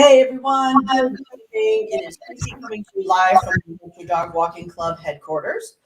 Hey everyone, good evening. It is Traci coming to you live from the Hampshire Dog Walking Club headquarters.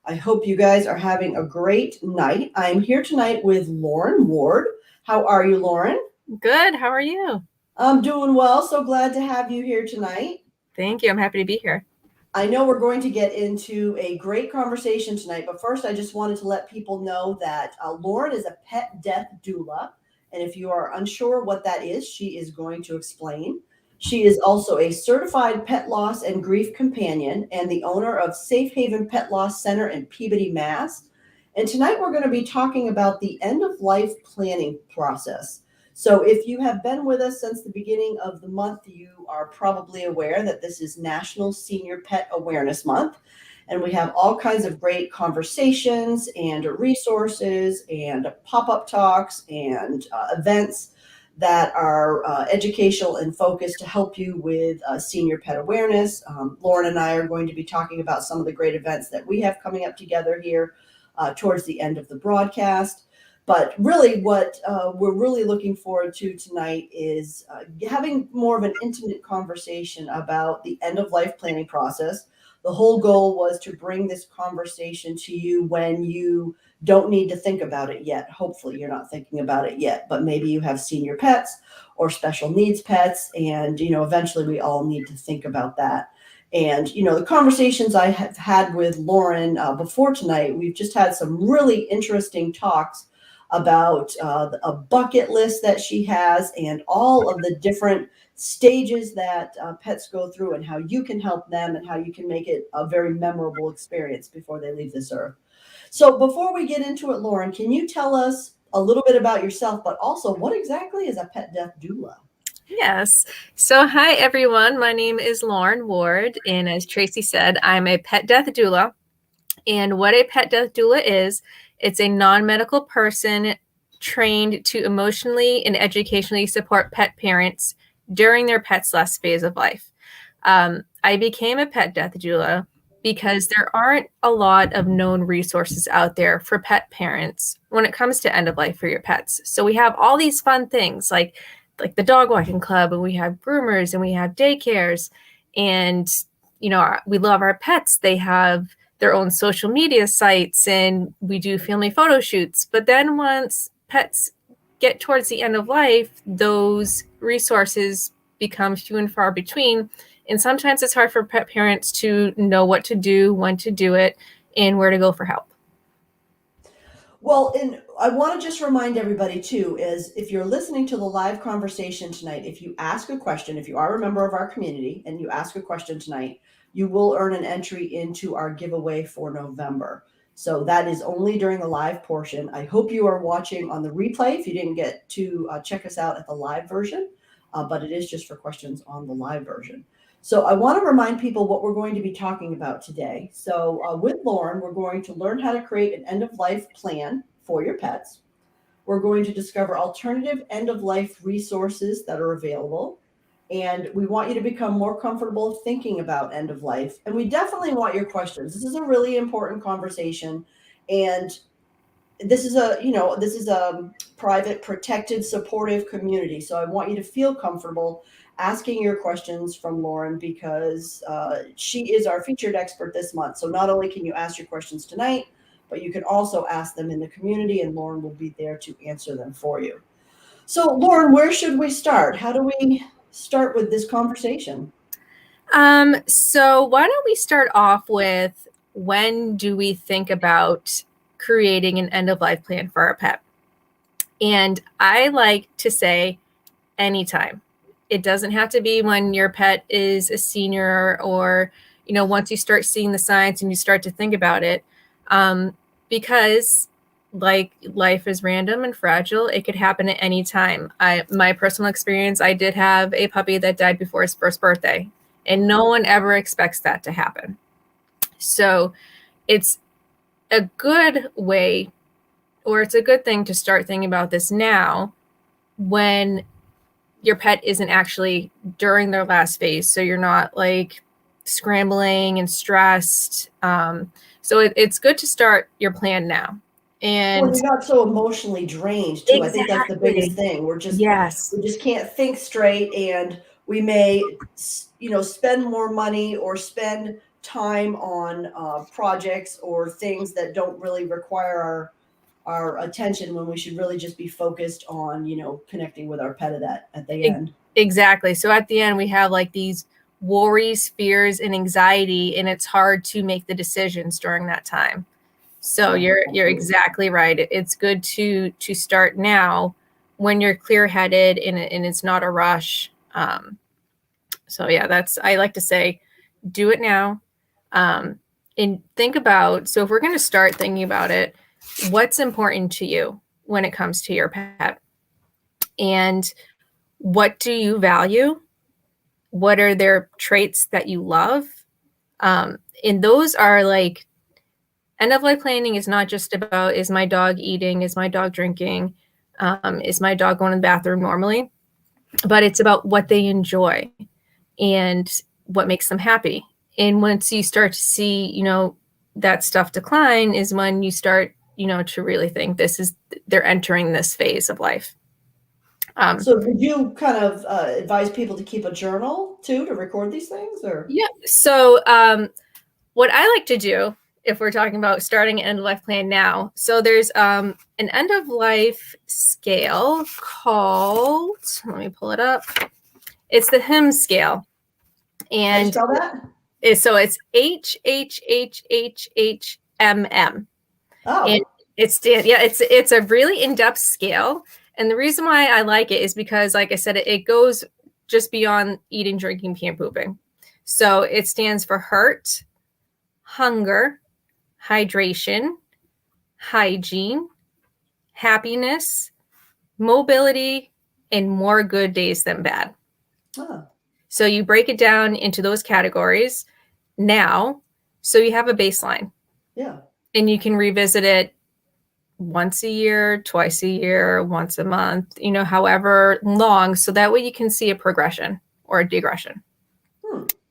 I hope you guys are having a great night. I'm here tonight with Lauren Ward. How are you, Lauren? Good. How are you? I'm doing well. So glad to have you here tonight. Thank you. I'm happy to be here. I know we're going to get into a great conversation tonight, but first I just wanted to let people know that Lauren is a pet death doula. And if you are unsure what that is, she is going to explain. She is also a certified pet loss and grief companion and the owner of Safe Haven Pet Loss Center in Peabody, Mass. And tonight we're going to be talking about the end of life planning process. So if you have been with us since the beginning of the month, you are probably aware that this is National Senior Pet Awareness Month. And we have all kinds of great conversations and resources and pop-up talks and events that are educational and focused to help you with senior pet awareness. Lauren and I are going to be talking about some of the great events that we have coming up together here towards the end of the broadcast. But really what we're really looking forward to tonight is having more of an intimate conversation about the end of life planning process. The whole goal was to bring this conversation to you when you don't need to think about it yet. Hopefully you're not thinking about it yet, but maybe you have senior pets or special needs pets. And, eventually we all need to think about that. And, the conversations I have had with Lauren before tonight, we've just had some really interesting talks about a bucket list that she has and all of the different stages that pets go through and how you can help them and how you can make it a very memorable experience before they leave this earth. So before we get into it, Lauren, can you tell us a little bit about yourself, but also what exactly is a pet death doula? Yes. So hi, everyone. My name is Lauren Ward. And as Traci said, I'm a pet death doula. And what a pet death doula is, it's a non-medical person trained to emotionally and educationally support pet parents during their pet's last phase of life. I became a pet death doula because there aren't a lot of known resources out there for pet parents when it comes to end of life for your pets. So we have all these fun things like the dog walking club, and we have groomers, and we have daycares, and we love our pets. They have their own social media sites, and we do family photo shoots. But then once pets get towards the end of life, those resources become few and far between. And sometimes it's hard for pet parents to know what to do, when to do it, and where to go for help. Well, and I want to just remind everybody too, is if you're listening to the live conversation tonight, if you ask a question, if you are a member of our community and you ask a question tonight, you will earn an entry into our giveaway for November. So that is only during the live portion. I hope you are watching on the replay if you didn't get to check us out at the live version, but it is just for questions on the live version. So I want to remind people what we're going to be talking about today. So with Lauren, we're going to learn how to create an end-of-life plan for your pets. We're going to discover alternative end-of-life resources that are available. And we want you to become more comfortable thinking about end of life. And we definitely want your questions. This is a really important conversation. And this is a private, protected, supportive community. So I want you to feel comfortable asking your questions from Lauren because she is our featured expert this month. So not only can you ask your questions tonight, but you can also ask them in the community, and Lauren will be there to answer them for you. So Lauren, where should we start? How do we start with this conversation? So why don't we start off with, when do we think about creating an end-of-life plan for our pet? And I like to say anytime. It doesn't have to be when your pet is a senior or, once you start seeing the signs and you start to think about it, because like life is random and fragile, it could happen at any time. My personal experience, I did have a puppy that died before his first birthday, and no one ever expects that to happen. So it's a good way, or it's a good thing to start thinking about this now when your pet isn't actually during their last phase. So you're not like scrambling and stressed. So it's good to start your plan now. And Well, you're not so emotionally drained too. exactly. I think that's the biggest thing. Yes. We just can't think straight, and We may, spend more money or spend time on projects or things that don't really require our attention when we should really just be focused on, connecting with our pet at the end. Exactly. So at the end, we have like these worries, fears, and anxiety, and it's hard to make the decisions during that time. So you're exactly right. It's good to start now when you're clear-headed and it's not a rush. So yeah, I like to say, do it now. And think about, so if we're going to start thinking about it, what's important to you when it comes to your pet? And what do you value? What are their traits that you love? And those are like, end of life planning is not just about, is my dog eating? Is my dog drinking? Is my dog going to the bathroom normally? But it's about what they enjoy and what makes them happy. And once you start to see, that stuff decline is when you start, to really think they're entering this phase of life. So would you kind of advise people to keep a journal too, to record these things, or? Yeah. So what I like to do, if we're talking about starting an end of life plan now, so there's an end of life scale called, let me pull it up. It's the HIM scale. And how do you spell that? So it's HHHHHMM. Oh. And it's a really in-depth scale. And the reason why I like it is because, like I said, it goes just beyond eating, drinking, peeing, pooping. So it stands for hurt, hunger, hydration, hygiene, happiness, mobility, and more good days than bad. Oh. So you break it down into those categories now, so you have a baseline. Yeah. And you can revisit it once a year, twice a year, once a month, however long, so that way you can see a progression or a degression.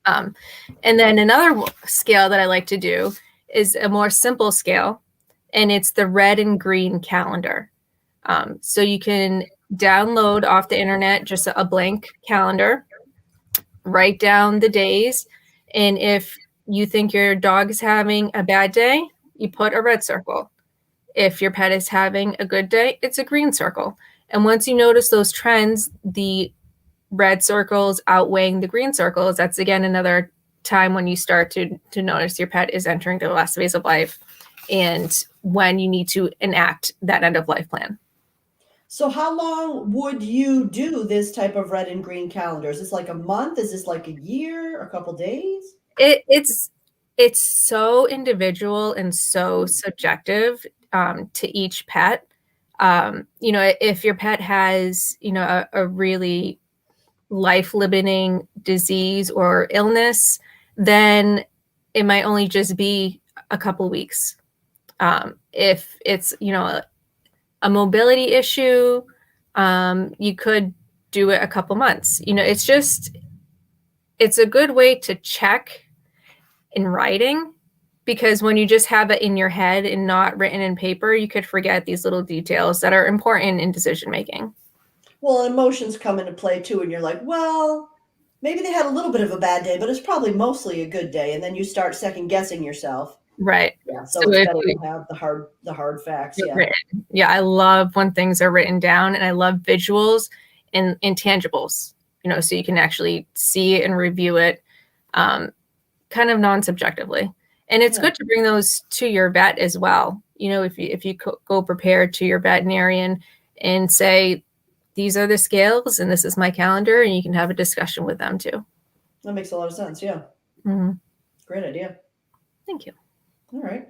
And then another scale that I like to do is a more simple scale, and it's the red and green calendar. So you can download off the internet just a blank calendar, write down the days, and if you think your dog is having a bad day, you put a red circle. If your pet is having a good day, it's a green circle. And once you notice those trends, the red circles outweighing the green circles, that's again another time when you start to notice your pet is entering the last phase of life and when you need to enact that end of life plan. So how long would you do this type of red and green calendar? Is this like a month? Is this like a year? A couple days? It's so individual and so subjective to each pet. If your pet has, a really life-limiting disease or illness, then it might only just be a couple weeks. If it's, a mobility issue, you could do it a couple months. It's a good way to check in writing, because when you just have it in your head and not written in paper, you could forget these little details that are important in decision making. Well, emotions come into play too, and you're like, well, maybe they had a little bit of a bad day, but it's probably mostly a good day, and then you start second guessing yourself. Right. Yeah. So it's better to have the hard facts. Yeah. Written. Yeah. I love when things are written down, and I love visuals and intangibles, so you can actually see it and review it kind of non-subjectively. And it's good to bring those to your vet as well. If you go prepared to your veterinarian and say, these are the scales and this is my calendar, and you can have a discussion with them too. That makes a lot of sense. Yeah. Mm-hmm. Great idea. Thank you. All right.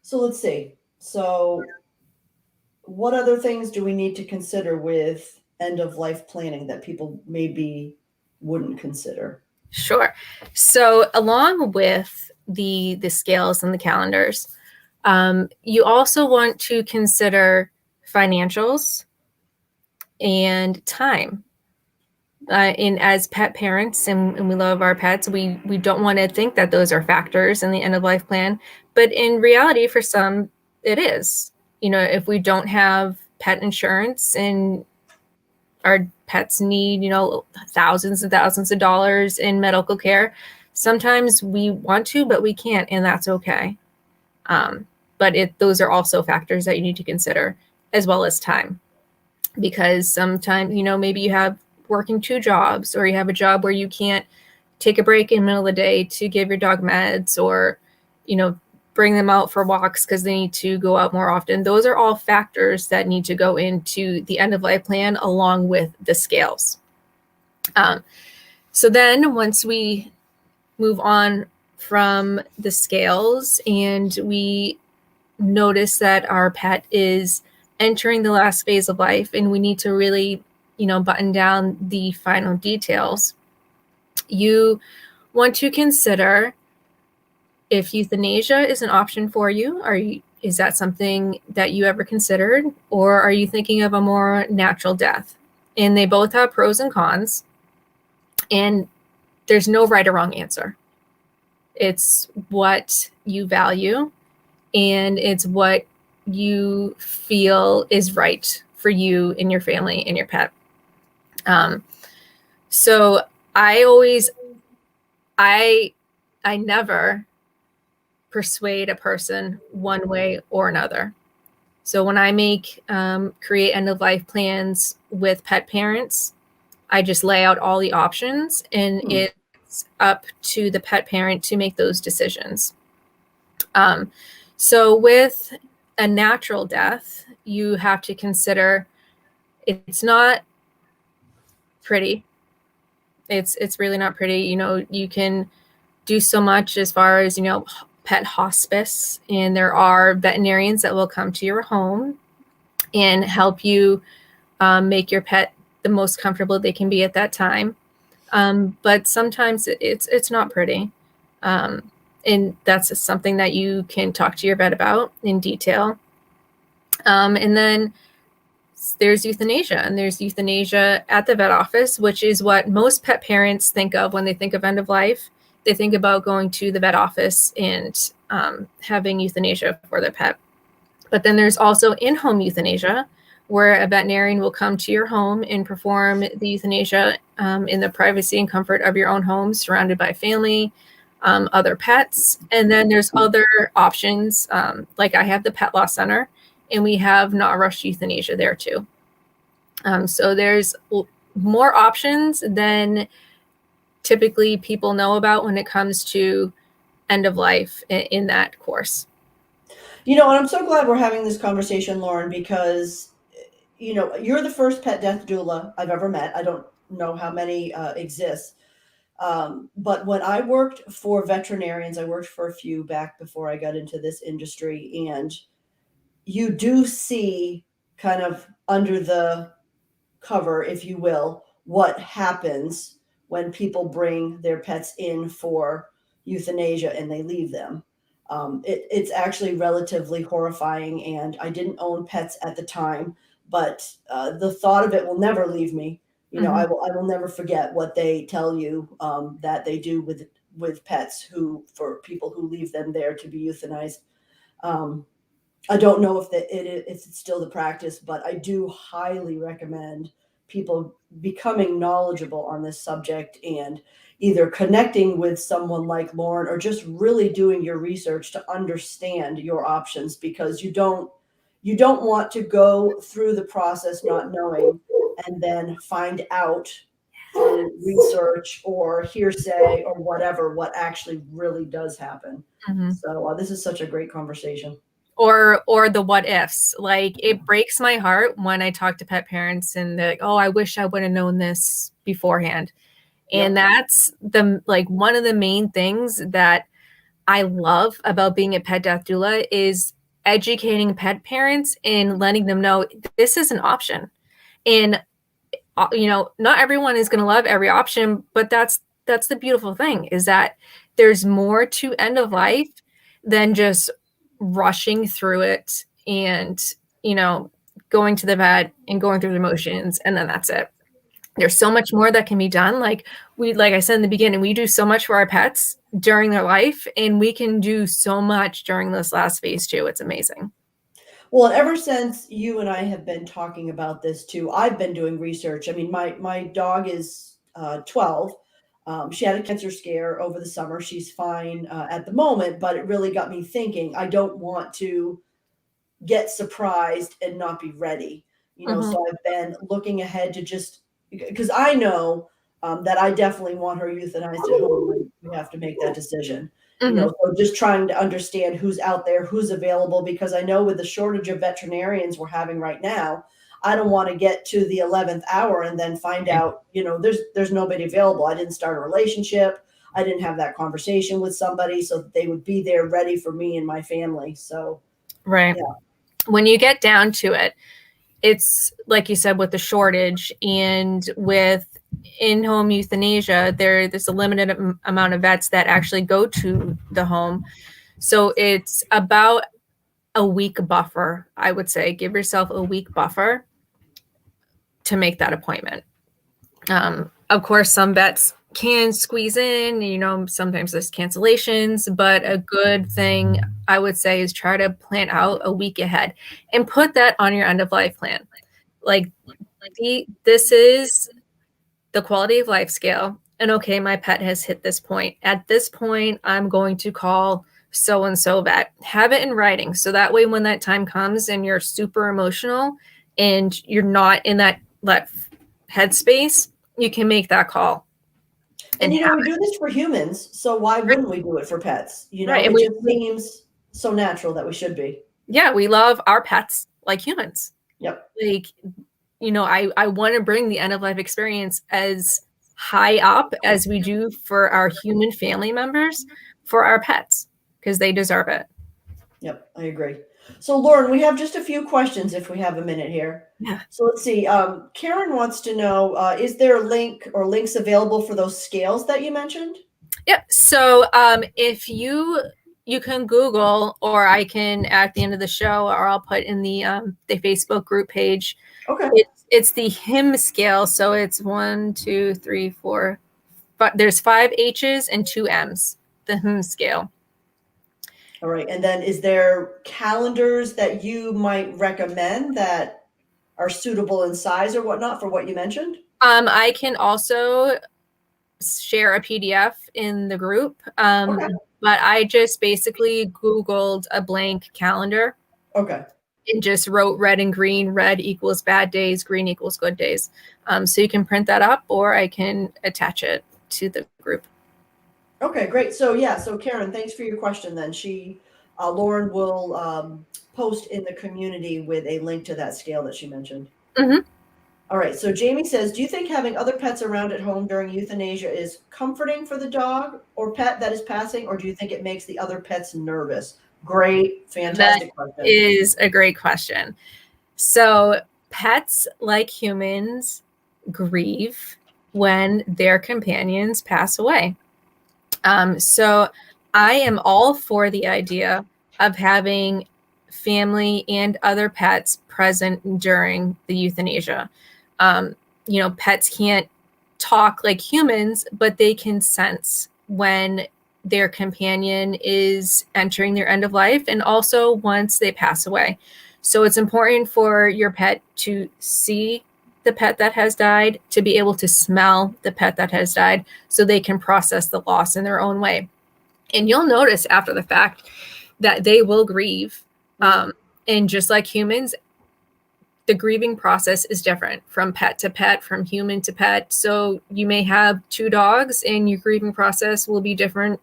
So let's see. So what other things do we need to consider with end of life planning that people maybe wouldn't consider? Sure. So along with the scales and the calendars, you also want to consider financials and time. And as pet parents, and we love our pets, we don't want to think that those are factors in the end of life plan. But in reality, for some, it is. If we don't have pet insurance and our pets need, thousands and thousands of dollars in medical care. Sometimes we want to, but we can't, and that's okay. But those are also factors that you need to consider, as well as time, because sometimes, maybe you have working 2 jobs, or you have a job where you can't take a break in the middle of the day to give your dog meds, or, bring them out for walks because they need to go out more often. Those are all factors that need to go into the end of life plan, along with the scales. So then once we move on from the scales and we notice that our pet is entering the last phase of life and we need to really, button down the final details, you want to consider if euthanasia is an option for you. Is that something that you ever considered, or are you thinking of a more natural death? And they both have pros and cons, and there's no right or wrong answer. It's what you value, and it's what you feel is right for you and your family and your pet. So I never persuade a person one way or another. So when I create end of life plans with pet parents, I just lay out all the options, and it's up to the pet parent to make those decisions. So with a natural death, you have to consider it's not pretty. It's really not pretty. You can do so much as far as, pet hospice, and there are veterinarians that will come to your home and help you make your pet the most comfortable they can be at that time. But sometimes it's not pretty. And that's something that you can talk to your vet about in detail. And then there's euthanasia, and there's euthanasia at the vet office, which is what most pet parents think of when they think of end of life. They think about going to the vet office and having euthanasia for their pet. But then there's also in-home euthanasia, where a veterinarian will come to your home and perform the euthanasia in the privacy and comfort of your own home, surrounded by family, other pets. And then there's other options, like I have the Pet Loss Center, and we have not rushed euthanasia there too. So there's more options than typically people know about when it comes to end of life in that course. And I'm so glad we're having this conversation, Lauren, because, you're the first pet death doula I've ever met. I don't know how many exist. But when I worked for veterinarians, I worked for a few back before I got into this industry, and you do see kind of under the cover, if you will, what happens when people bring their pets in for euthanasia and they leave them. It's actually relatively horrifying, and I didn't own pets at the time, but the thought of it will never leave me. I will never forget what they tell you that they do with pets for people who leave them there to be euthanized. I don't know if it's still the practice, but I do highly recommend people becoming knowledgeable on this subject and either connecting with someone like Lauren or just really doing your research to understand your options, because you don't want to go through the process not knowing and then find out through research or hearsay or whatever what actually really does happen. So this is such a great conversation. Or the what ifs. Like, it breaks my heart when I talk to pet parents and they're like, oh, I wish I would have known this beforehand. And that's one of the main things that I love about being a pet death doula is educating pet parents and letting them know this is an option. And not everyone is going to love every option, but that's the beautiful thing, is that there's more to end of life than just rushing through it and, going to the vet and going through the motions, and then that's it. There's so much more that can be done. Like I said in the beginning, we do so much for our pets during their life, and we can do so much during this last phase too. It's amazing. Well, and ever since you and I have been talking about this too, I've been doing research. I mean, my dog is 12. She had a cancer scare over the summer. She's fine at the moment, but it really got me thinking. I don't want to get surprised and not be ready. Mhm. So I've been looking ahead to just because I know that I definitely want her euthanized at home when we have to make that decision. Mhm. So just trying to understand who's out there, who's available, because I know with the shortage of veterinarians we're having right now, I don't want to get to the 11th hour and then find Right. out, there's nobody available. I didn't start a relationship. I didn't have that conversation with somebody so that they would be there ready for me and my family. So, Right. yeah. When you get down to it, it's like you said, with the shortage and with in-home euthanasia, there's a limited amount of vets that actually go to the home. So it's about a week buffer, I would say. Give yourself a week buffer to make that appointment. Of course, some vets can squeeze in, sometimes there's cancellations, but a good thing I would say is try to plan out a week ahead and put that on your end of life plan. Like, this is the quality of life scale. And okay, my pet has hit this point. At this point, I'm going to call so and so vet. Have it in writing. So that way, when that time comes and you're super emotional and you're not in that headspace, you can make that call And and have we do this for humans, so why it. wouldn't we do it for pets? Right. And It just seems so natural that we should be. yeah, we love our pets like humans. Yep. Like, I want to bring the end of life experience as high up as we do for our human family members for our pets because they deserve it. Yep, I agree. So, Lauren, we have just a few questions if we have a minute here. Yeah. So let's see. Karen wants to know, is there a link or links available for those scales that you mentioned? Yeah. So if you can Google, or I can at the end of the show, or I'll put in the Facebook group page. Okay. It's the HIM scale. So it's 1, 2, 3, 4. But there's 5 H's and 2 M's. The HIM scale. All right. And then is there calendars that you might recommend that are suitable in size or whatnot for what you mentioned? I can also share a PDF in the group. Okay. But I just basically Googled a blank calendar Okay. and just wrote red and green. Red equals bad days, green equals good days. So you can print that up, or I can attach it to the group. Okay, great. So yeah, so Karen, thanks for your question. Then Lauren will post in the community with a link to that scale that she mentioned. Mm-hmm. All right. So Jamie says, do you think having other pets around at home during euthanasia is comforting for the dog or pet that is passing, or do you think it makes the other pets nervous? Great, fantastic question. Is a great question. So pets, like humans, grieve when their companions pass away. So I am all for the idea of having family and other pets present during the euthanasia. Pets can't talk like humans, but they can sense when their companion is entering their end of life, and also once they pass away. So it's important for your pet to see the pet that has died, to be able to smell the pet that has died, so they can process the loss in their own way. And you'll notice after the fact that they will grieve. And just like humans, the grieving process is different from pet to pet, from human to pet. So you may have 2 dogs and your grieving process will be different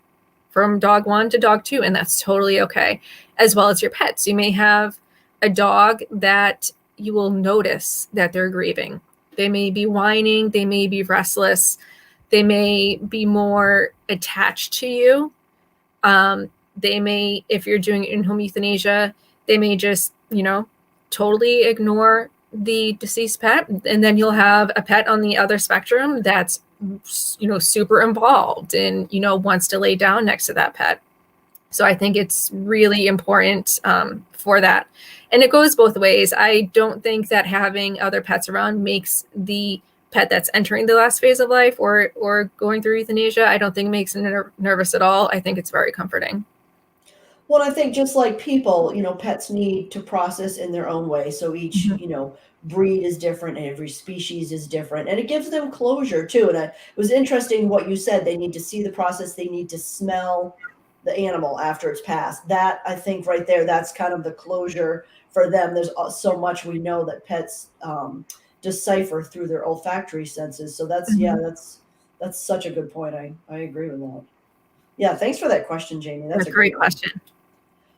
from dog 1 to dog 2, and that's totally okay, as well as your pets. You may have a dog that you will notice that they're grieving. They may be whining, they may be restless, they may be more attached to you. They may, if you're doing in-home euthanasia, they may just, totally ignore the deceased pet. And then you'll have a pet on the other spectrum that's, super involved and, wants to lay down next to that pet. So I think it's really important for that. And it goes both ways. I don't think that having other pets around makes the pet that's entering the last phase of life or going through euthanasia, I don't think makes them nervous at all. I think it's very comforting. Well, I think just like people, pets need to process in their own way. So each, Mhm. breed is different and every species is different. And it gives them closure too. And it was interesting what you said. They need to see the process, they need to smell the animal after it's passed. That, I think, right there, that's kind of the closure for them. There's so much we know that pets decipher through their olfactory senses. So that's, yeah, Mhm. that's such a good point. I agree with that. Yeah, thanks for that question, Jamie. That's That's a a great great one. question.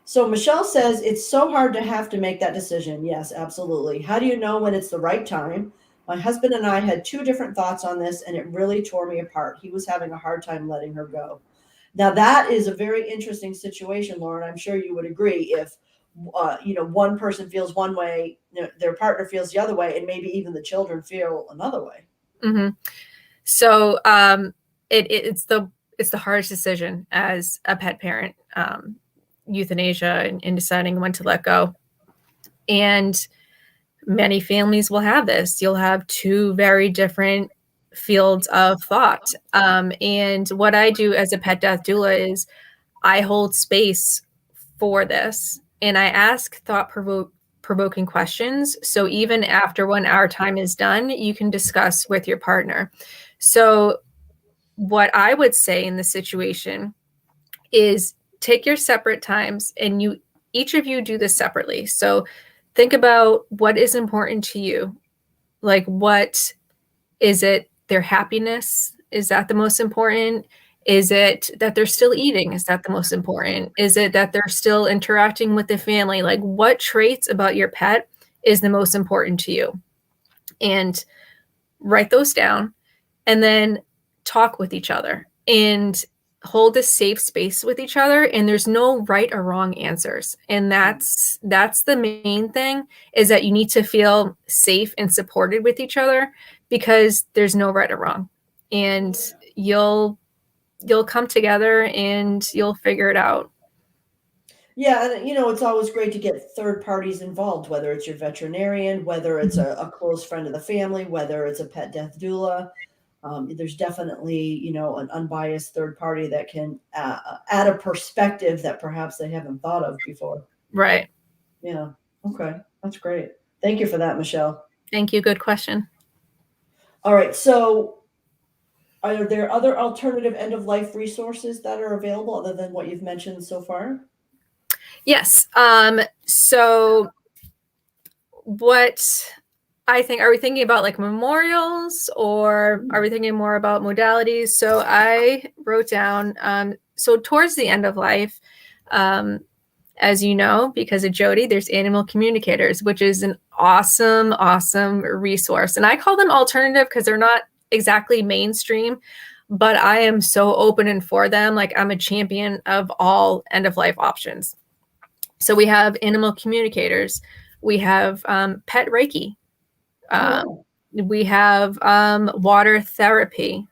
So Michelle says it's so hard to have to make that decision. Yes, absolutely. How do you know when it's the right time? My husband and I had two different thoughts on this, and it really tore me apart. He was having a hard time letting her go. Now that is a very interesting situation, Lauren. I'm sure you would agree. If one person feels one way, their partner feels the other way, and maybe even the children feel another way. Hmm. So it's the hardest decision as a pet parent, euthanasia and deciding when to let go. And many families will have this. You'll have two very different fields of thought. And what I do as a pet death doula is I hold space for this and I ask provoking questions. So even after when our time is done, you can discuss with your partner. So, what I would say in this situation is take your separate times and each of you do this separately. So, think about what is important to you. Like, what is it? Their happiness? Is that the most important? Is it that they're still eating? Is that the most important? Is it that they're still interacting with the family? Like, what traits about your pet is the most important to you? And write those down and then talk with each other and hold a safe space with each other, and there's no right or wrong answers. And that's the main thing, is that you need to feel safe and supported with each other, because there's no right or wrong, and you'll come together and you'll figure it out. Yeah, and it's always great to get third parties involved, whether it's your veterinarian, whether it's Mhm. a close friend of the family, whether it's a pet death doula. There's definitely, an unbiased third party that can add a perspective that perhaps they haven't thought of before. Right. Yeah. Okay. That's great. Thank you for that, Michelle. Thank you. Good question. All right. So, are there other alternative end of life resources that are available other than what you've mentioned so far? Yes. So what I think, are we thinking about like memorials, or are we thinking more about modalities? So I wrote down, so towards the end of life, um, as you know, because of Jody, there's animal communicators, which is an awesome, awesome resource. And I call them alternative because they're not exactly mainstream, but I am so open and for them. Like, I'm a champion of all end of life options. So we have animal communicators, we have pet Reiki, Oh, um, wow. we have water therapy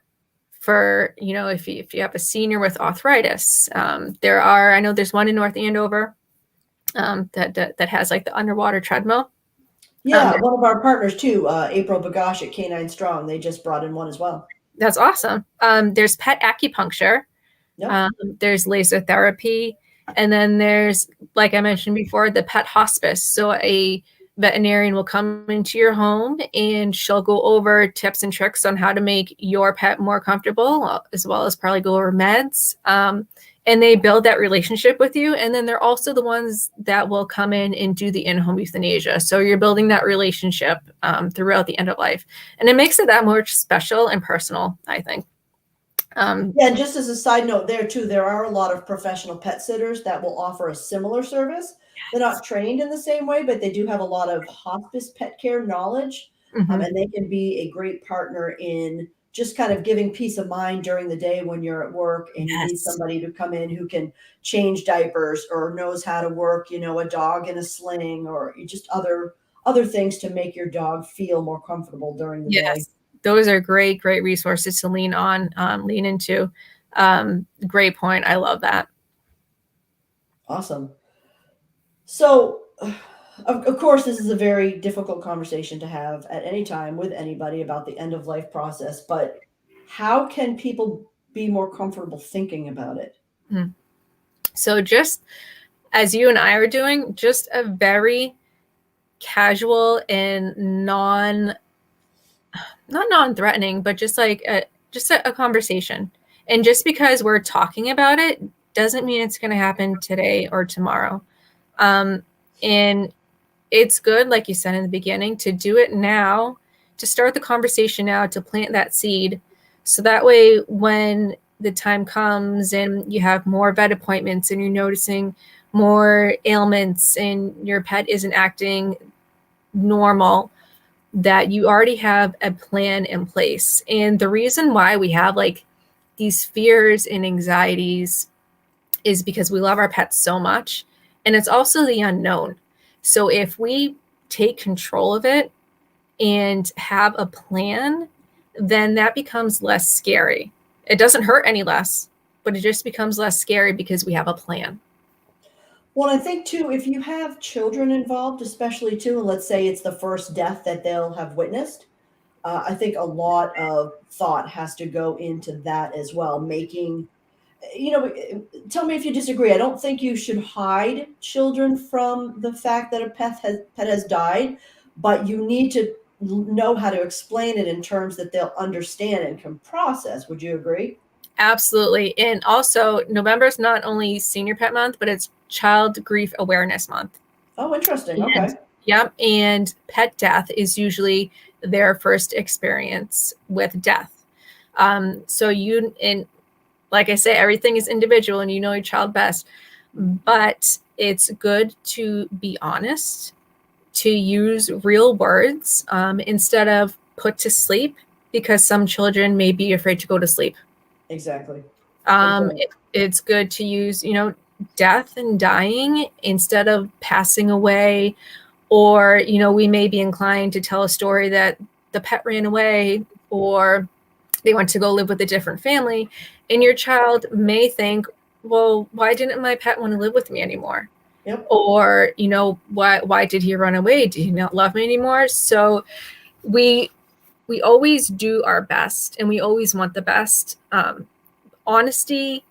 for, if you have a senior with arthritis. I know there's one in North Andover, that has like the underwater treadmill. Um, Yeah, one of our partners too, April Bagash at Canine Strong. They just brought in one as well. that's awesome. There's pet acupuncture. Yep. Um, there's laser therapy, and then there's, like I mentioned before, the pet hospice. So a veterinarian will come into your home and she'll go over tips and tricks on how to make your pet more comfortable, as well as probably go over meds. And they build that relationship with you. And then they're also the ones that will come in and do the in-home euthanasia. So you're building that relationship throughout the end of life. And it makes it that more special and personal, I think. Yeah, and just as a side note there too, there are a lot of professional pet sitters that will offer a similar service. They're not trained in the same way, but they do have a lot of hospice pet care knowledge, Mhm. and they can be a great partner in just kind of giving peace of mind during the day when you're at work and you need Yes. somebody to come in who can change diapers or knows how to work, a dog in a sling, or just other things to make your dog feel more comfortable during the day. Yes, those are great, great resources to lean on, lean into. Great point. I love that. Awesome. So, of course, this is a very difficult conversation to have at any time with anybody about the end of life process, but how can people be more comfortable thinking about it? Mm. So just as you and I are doing, just a very casual and not non-threatening, but just like a conversation. And just because we're talking about it doesn't mean it's going to happen today or tomorrow. And it's good, like you said in the beginning, to do it now, to start the conversation now, to plant that seed. So that way, when the time comes and you have more vet appointments and you're noticing more ailments and your pet isn't acting normal, that you already have a plan in place. And the reason why we have like these fears and anxieties is because we love our pets so much. And it's also the unknown. So if we take control of it and have a plan, then that becomes less scary. It doesn't hurt any less, but it just becomes less scary because we have a plan. Well, I think too, if you have children involved, especially too, and let's say it's the first death that they'll have witnessed, I think a lot of thought has to go into that as well. Making, tell me if you disagree. I don't think you should hide children from the fact that a pet has died, but you need to know how to explain it in terms that they'll understand and can process. Would you agree? Absolutely. And also, November is not only Senior Pet Month, but it's Child Grief Awareness Month. Oh, interesting. And, Okay. yep. And pet death is usually their first experience with death. So and like I say, everything is individual and you know your child best, but it's good to be honest, to use real words instead of put to sleep, because some children may be afraid to go to sleep. Exactly. It's good to use, death and dying instead of passing away, or, we may be inclined to tell a story that the pet ran away or they went to go live with a different family. And your child may think, well, why didn't my pet want to live with me anymore? Yep. Or, why did he run away? Did he not love me anymore? So we always do our best and we always want the best. Honesty,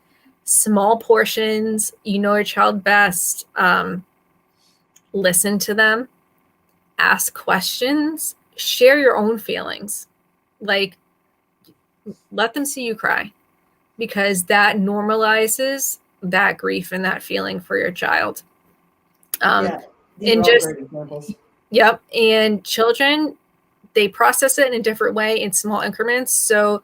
small portions, your child best. Listen to them, ask questions, share your own feelings. Like, let them see you cry, because that normalizes that grief and that feeling for your child. Yeah, these are And all just, great examples. yep. And children, they process it in a different way in small increments. So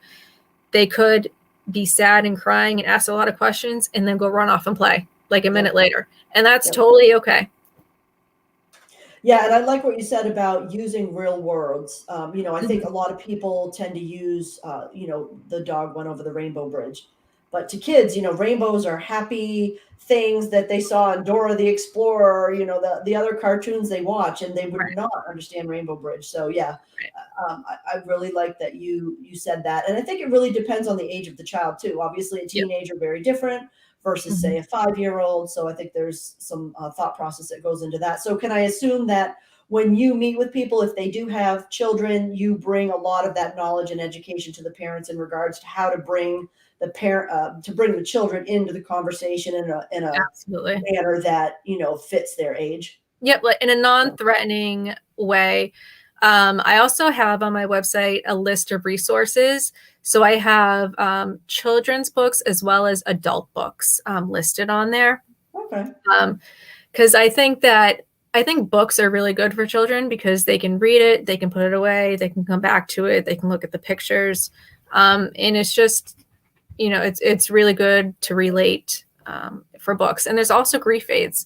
they could be sad and crying and ask a lot of questions and then go run off and play like a minute later. And that's totally okay. Yeah, and I like what you said about using real words. I think a lot of people tend to use, the dog went over the rainbow bridge. But to kids, rainbows are happy things that they saw in Dora the Explorer, the other cartoons they watch, and they would Right. not understand Rainbow Bridge. So yeah, I really like that you said that. And I think it really depends on the age of the child too. Obviously, a Yep. teenager, very different versus say a 5-year-old. So I think there's some thought process that goes into that. So can I assume that when you meet with people, if they do have children, you bring a lot of that knowledge and education to the parents in regards to how to bring the children into the conversation in a Absolutely. manner that fits their age? Yep, like in a non-threatening way. I also have on my website a list of resources. So I have children's books as well as adult books listed on there. Okay. Because I think books are really good for children because they can read it, they can put it away, they can come back to it, they can look at the pictures, and it's just it's really good to relate for books. And there's also grief aids.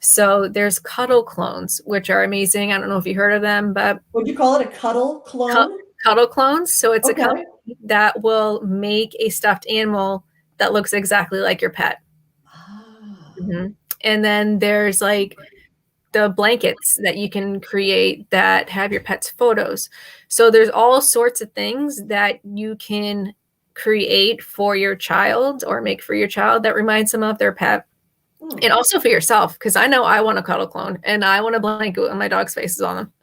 So there's cuddle clones, which are amazing. I don't know if you heard of them, but Would you call it a cuddle clone? cuddle clones. So it's a Okay. company that will make a stuffed animal that looks exactly like your pet. Ah. And then there's like the blankets that you can create that have your pet's photos. So there's all sorts of things that you can create for your child or make for your child that reminds them of their pet. And also for yourself, because I know I want a cuddle clone and I want a blanket with my dog's faces on them.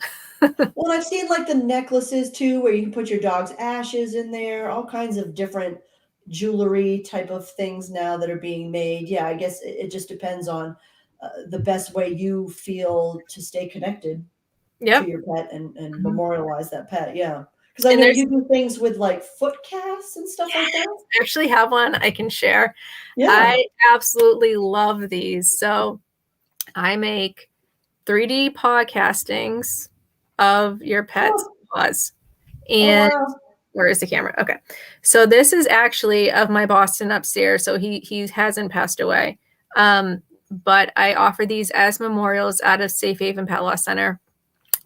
Well, I've seen like the necklaces too, where you can put your dog's ashes in there, all kinds of different jewelry type of things now that are being made. Yeah, I guess it just depends on the best way you feel to stay connected to your pet and memorialize that pet. Yeah. Because I know you do things with like foot casts and stuff like that. I actually have one I can share. Yeah. I absolutely love these. So I make 3D paw castings of your pet's paws. And where is the camera? Okay. So this is actually of my Boston upstairs. So he hasn't passed away. But I offer these as memorials out of Safe Haven Pet Law Center.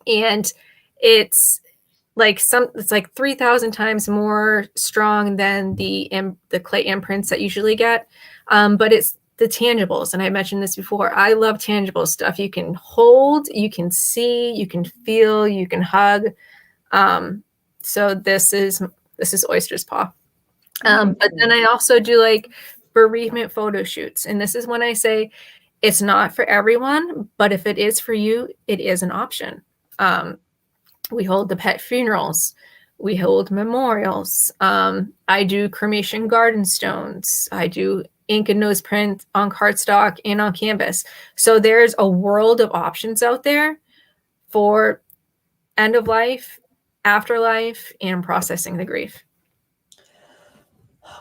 And it's like 3,000 times more strong than the clay imprints that you usually get. But it's the tangibles. And I mentioned this before. I love tangible stuff. You can hold, you can see, you can feel, you can hug. So this is Oyster's Paw. But then I also do like bereavement photo shoots. And this is when I say it's not for everyone, but if it is for you, it is an option. We hold the pet funerals. We hold memorials. I do cremation garden stones. I do ink and nose print on cardstock and on canvas. So there's a world of options out there for end of life, afterlife, and processing the grief.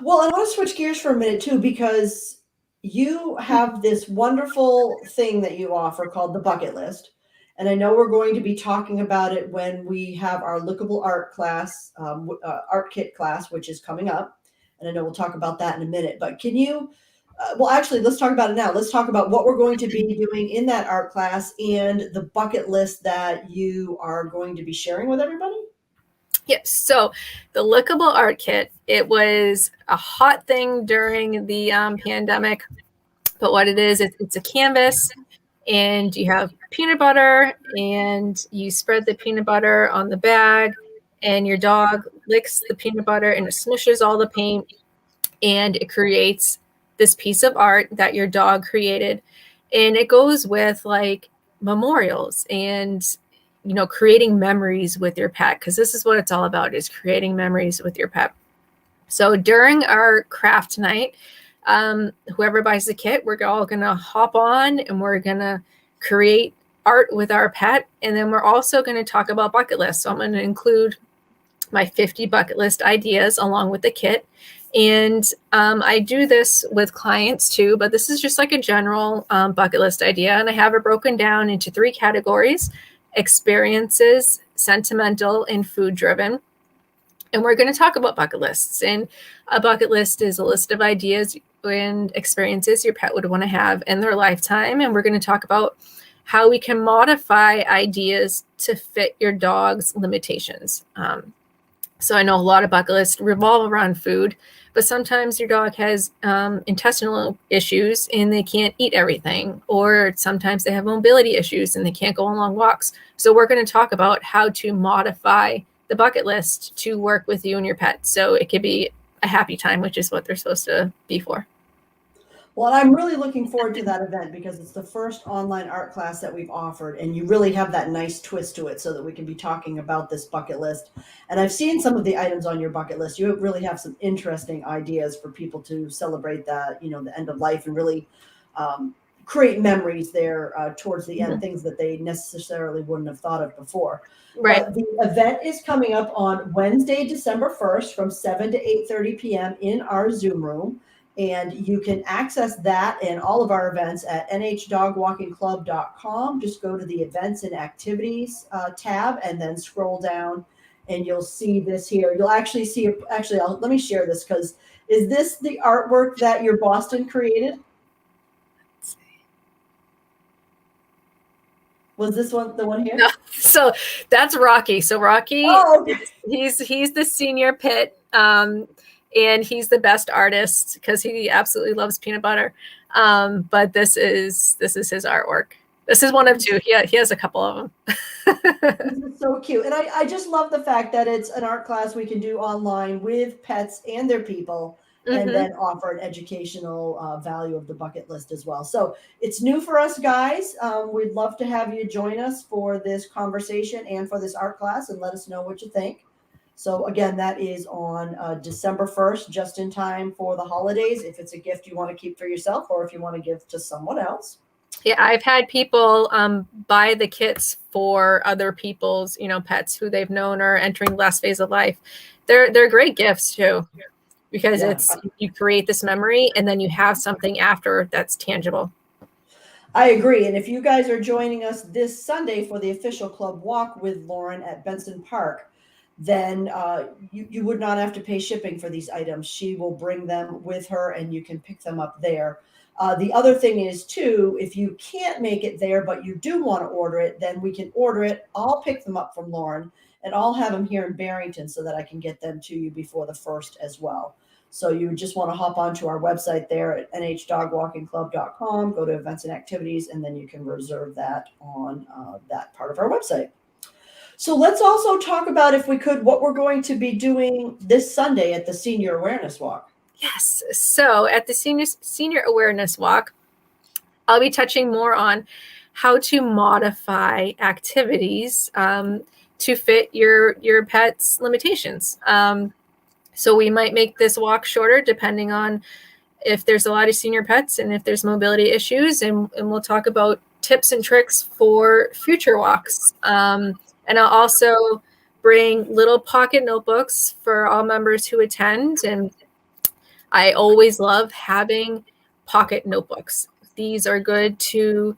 Well, I want to switch gears for a minute too, because you have this wonderful thing that you offer called the bucket list. And I know we're going to be talking about it when we have our lookable art class, art kit class, which is coming up. And I know we'll talk about that in a minute. But can you, well, actually, let's talk about it now. Let's talk about what we're going to be doing in that art class and the bucket list that you are going to be sharing with everybody. Yes. So the lookable art kit, it was a hot thing during the pandemic. But what it is, it's a canvas. And you have peanut butter, and you spread the peanut butter on the bag, and your dog licks the peanut butter and it smushes all the paint, and it creates this piece of art that your dog created. And it goes with like memorials and, you know, creating memories with your pet, because this is what it's all about, is creating memories with your pet. So during our craft night, whoever buys the kit, we're all going to hop on and we're going to create art with our pet. And then we're also going to talk about bucket lists. So I'm going to include my 50 bucket list ideas along with the kit. And I do this with clients too, but this is just like a general bucket list idea. And I have it broken down into 3 categories: experiences, sentimental, and food driven. And we're going to talk about bucket lists. And a bucket list is a list of ideas and experiences your pet would want to have in their lifetime. And we're going to talk about how we can modify ideas to fit your dog's limitations. So I know a lot of bucket lists revolve around food, but sometimes your dog has intestinal issues and they can't eat everything, or sometimes they have mobility issues and they can't go on long walks. So we're going to talk about how to modify the bucket list to work with you and your pet. So it could be a happy time, which is what they're supposed to be for. Well, I'm really looking forward to that event because it's the first online art class that we've offered, and you really have that nice twist to it so that we can be talking about this bucket list. And I've seen some of the items on your bucket list. You really have some interesting ideas for people to celebrate that, you know, the end of life, and really create memories there towards the end, things that they necessarily wouldn't have thought of before. Right. But the event is coming up on Wednesday, December 1st from 7 to 8:30 p.m. in our Zoom room. And you can access that and all of our events at nhdogwalkingclub.com. Just go to the events and activities tab and then scroll down and you'll see this here. You'll actually see, let me share this, because is this the artwork that your Boston created? Was this one the one here? No. So that's Rocky. So Rocky, he's the senior pit. And he's the best artist because he absolutely loves peanut butter. But this is his artwork. This is one of 2. He has a couple of them. This is so cute. And I just love the fact that it's an art class we can do online with pets and their people, and then offer an educational value of the bucket list as well. So it's new for us, guys. We'd love to have you join us for this conversation and for this art class, and let us know what you think. So again, that is on December 1st, just in time for the holidays, if it's a gift you want to keep for yourself or if you want to give to someone else. Yeah, I've had people buy the kits for other people's, pets who they've known are entering the last phase of life. They're great gifts too, because Yeah, you create this memory and then you have something after that's tangible. I agree. And if you guys are joining us this Sunday for the official club walk with Lauren at Benson Park, then you would not have to pay shipping for these items. She will bring them with her and you can pick them up there. The other thing is, too, if you can't make it there, but you do want to order it, then we can order it. I'll pick them up from Lauren and I'll have them here in Barrington so that I can get them to you before the 1st as well. So you just want to hop onto our website there at nhdogwalkingclub.com, go to events and activities, and then you can reserve that on that part of our website. So let's also talk about, if we could, what we're going to be doing this Sunday at the Senior Awareness Walk. Yes. So at the Senior Awareness Walk, I'll be touching more on how to modify activities to fit your pet's limitations. So we might make this walk shorter depending on if there's a lot of senior pets and if there's mobility issues, and we'll talk about tips and tricks for future walks. And I'll also bring little pocket notebooks for all members who attend. And I always love having pocket notebooks. These are good to,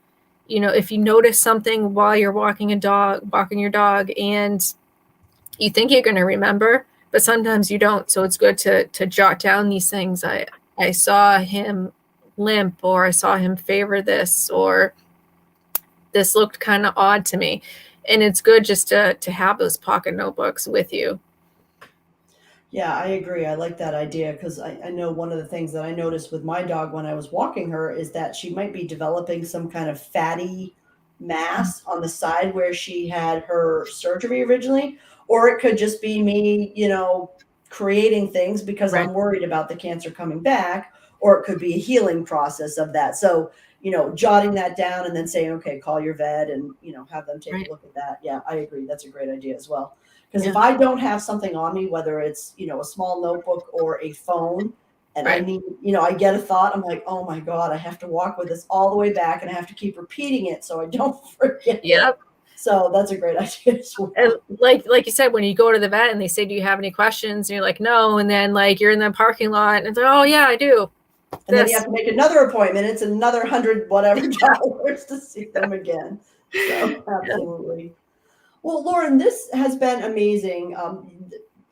if you notice something while you're walking your dog, and you think you're going to remember, but sometimes you don't. So it's good to jot down these things. I saw him limp, or I saw him favor this, or this looked kind of odd to me. And it's good just to have those pocket notebooks with you. Yeah, I agree. I like that idea because I know one of the things that I noticed with my dog when I was walking her is that she might be developing some kind of fatty mass on the side where she had her surgery originally, or it could just be me, creating things because Right. I'm worried about the cancer coming back, or it could be a healing process of that. So, jotting that down and then saying, okay, call your vet and, have them take a look at that. Yeah, I agree. That's a great idea as well. Because if I don't have something on me, whether it's, a small notebook or a phone, and I need, I get a thought, I'm like, oh my God, I have to walk with this all the way back and I have to keep repeating it so I don't forget it. So that's a great idea as well. And like you said, when you go to the vet and they say, do you have any questions? And you're like, no. And then you're in the parking lot and it's like, oh yeah, I do. And then you have to make another appointment. It's another $100 whatever to see them again. So absolutely. Well, Lauren, this has been amazing.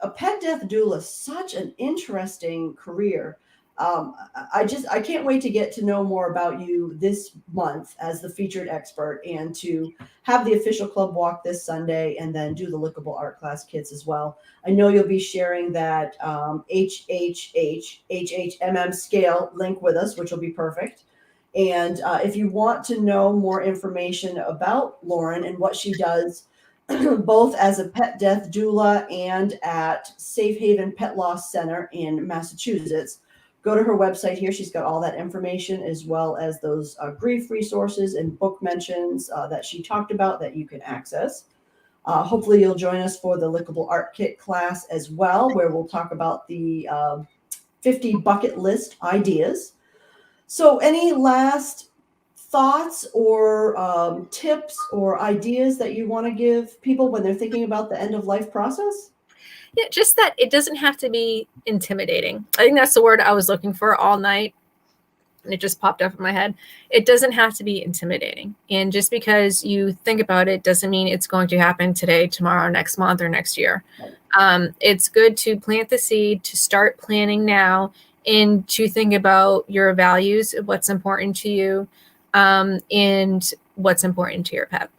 A pet death doula is such an interesting career. I can't wait to get to know more about you this month as the featured expert, and to have the official club walk this Sunday, and then do the lickable art class kits as well. I know you'll be sharing that HHMM scale link with us, which will be perfect. And if you want to know more information about Lauren and what she does, both as a pet death doula and at Safe Haven Pet Loss Center in Massachusetts, go to her website here. She's got all that information, as well as those grief resources and book mentions that she talked about that you can access. Hopefully you'll join us for the lickable art kit class as well, where we'll talk about the 50 bucket list ideas. So any last thoughts or tips or ideas that you want to give people when they're thinking about the end of life process? Yeah, just that it doesn't have to be intimidating. I think that's the word I was looking for all night, and it just popped up in my head. It doesn't have to be intimidating. And just because you think about it doesn't mean it's going to happen today, tomorrow, next month, or next year. It's good to plant the seed, to start planning now, and to think about your values, what's important to you, and what's important to your pet.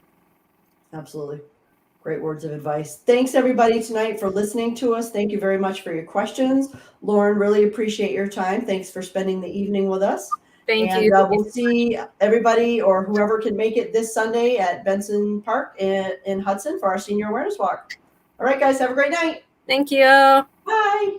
Absolutely. Great words of advice. Thanks everybody tonight for listening to us. Thank you very much for your questions. Lauren, really appreciate your time. Thanks for spending the evening with us. Thank you. We'll see everybody or whoever can make it this Sunday at Benson Park in Hudson for our Senior Awareness Walk. All right, guys, have a great night. Thank you. Bye.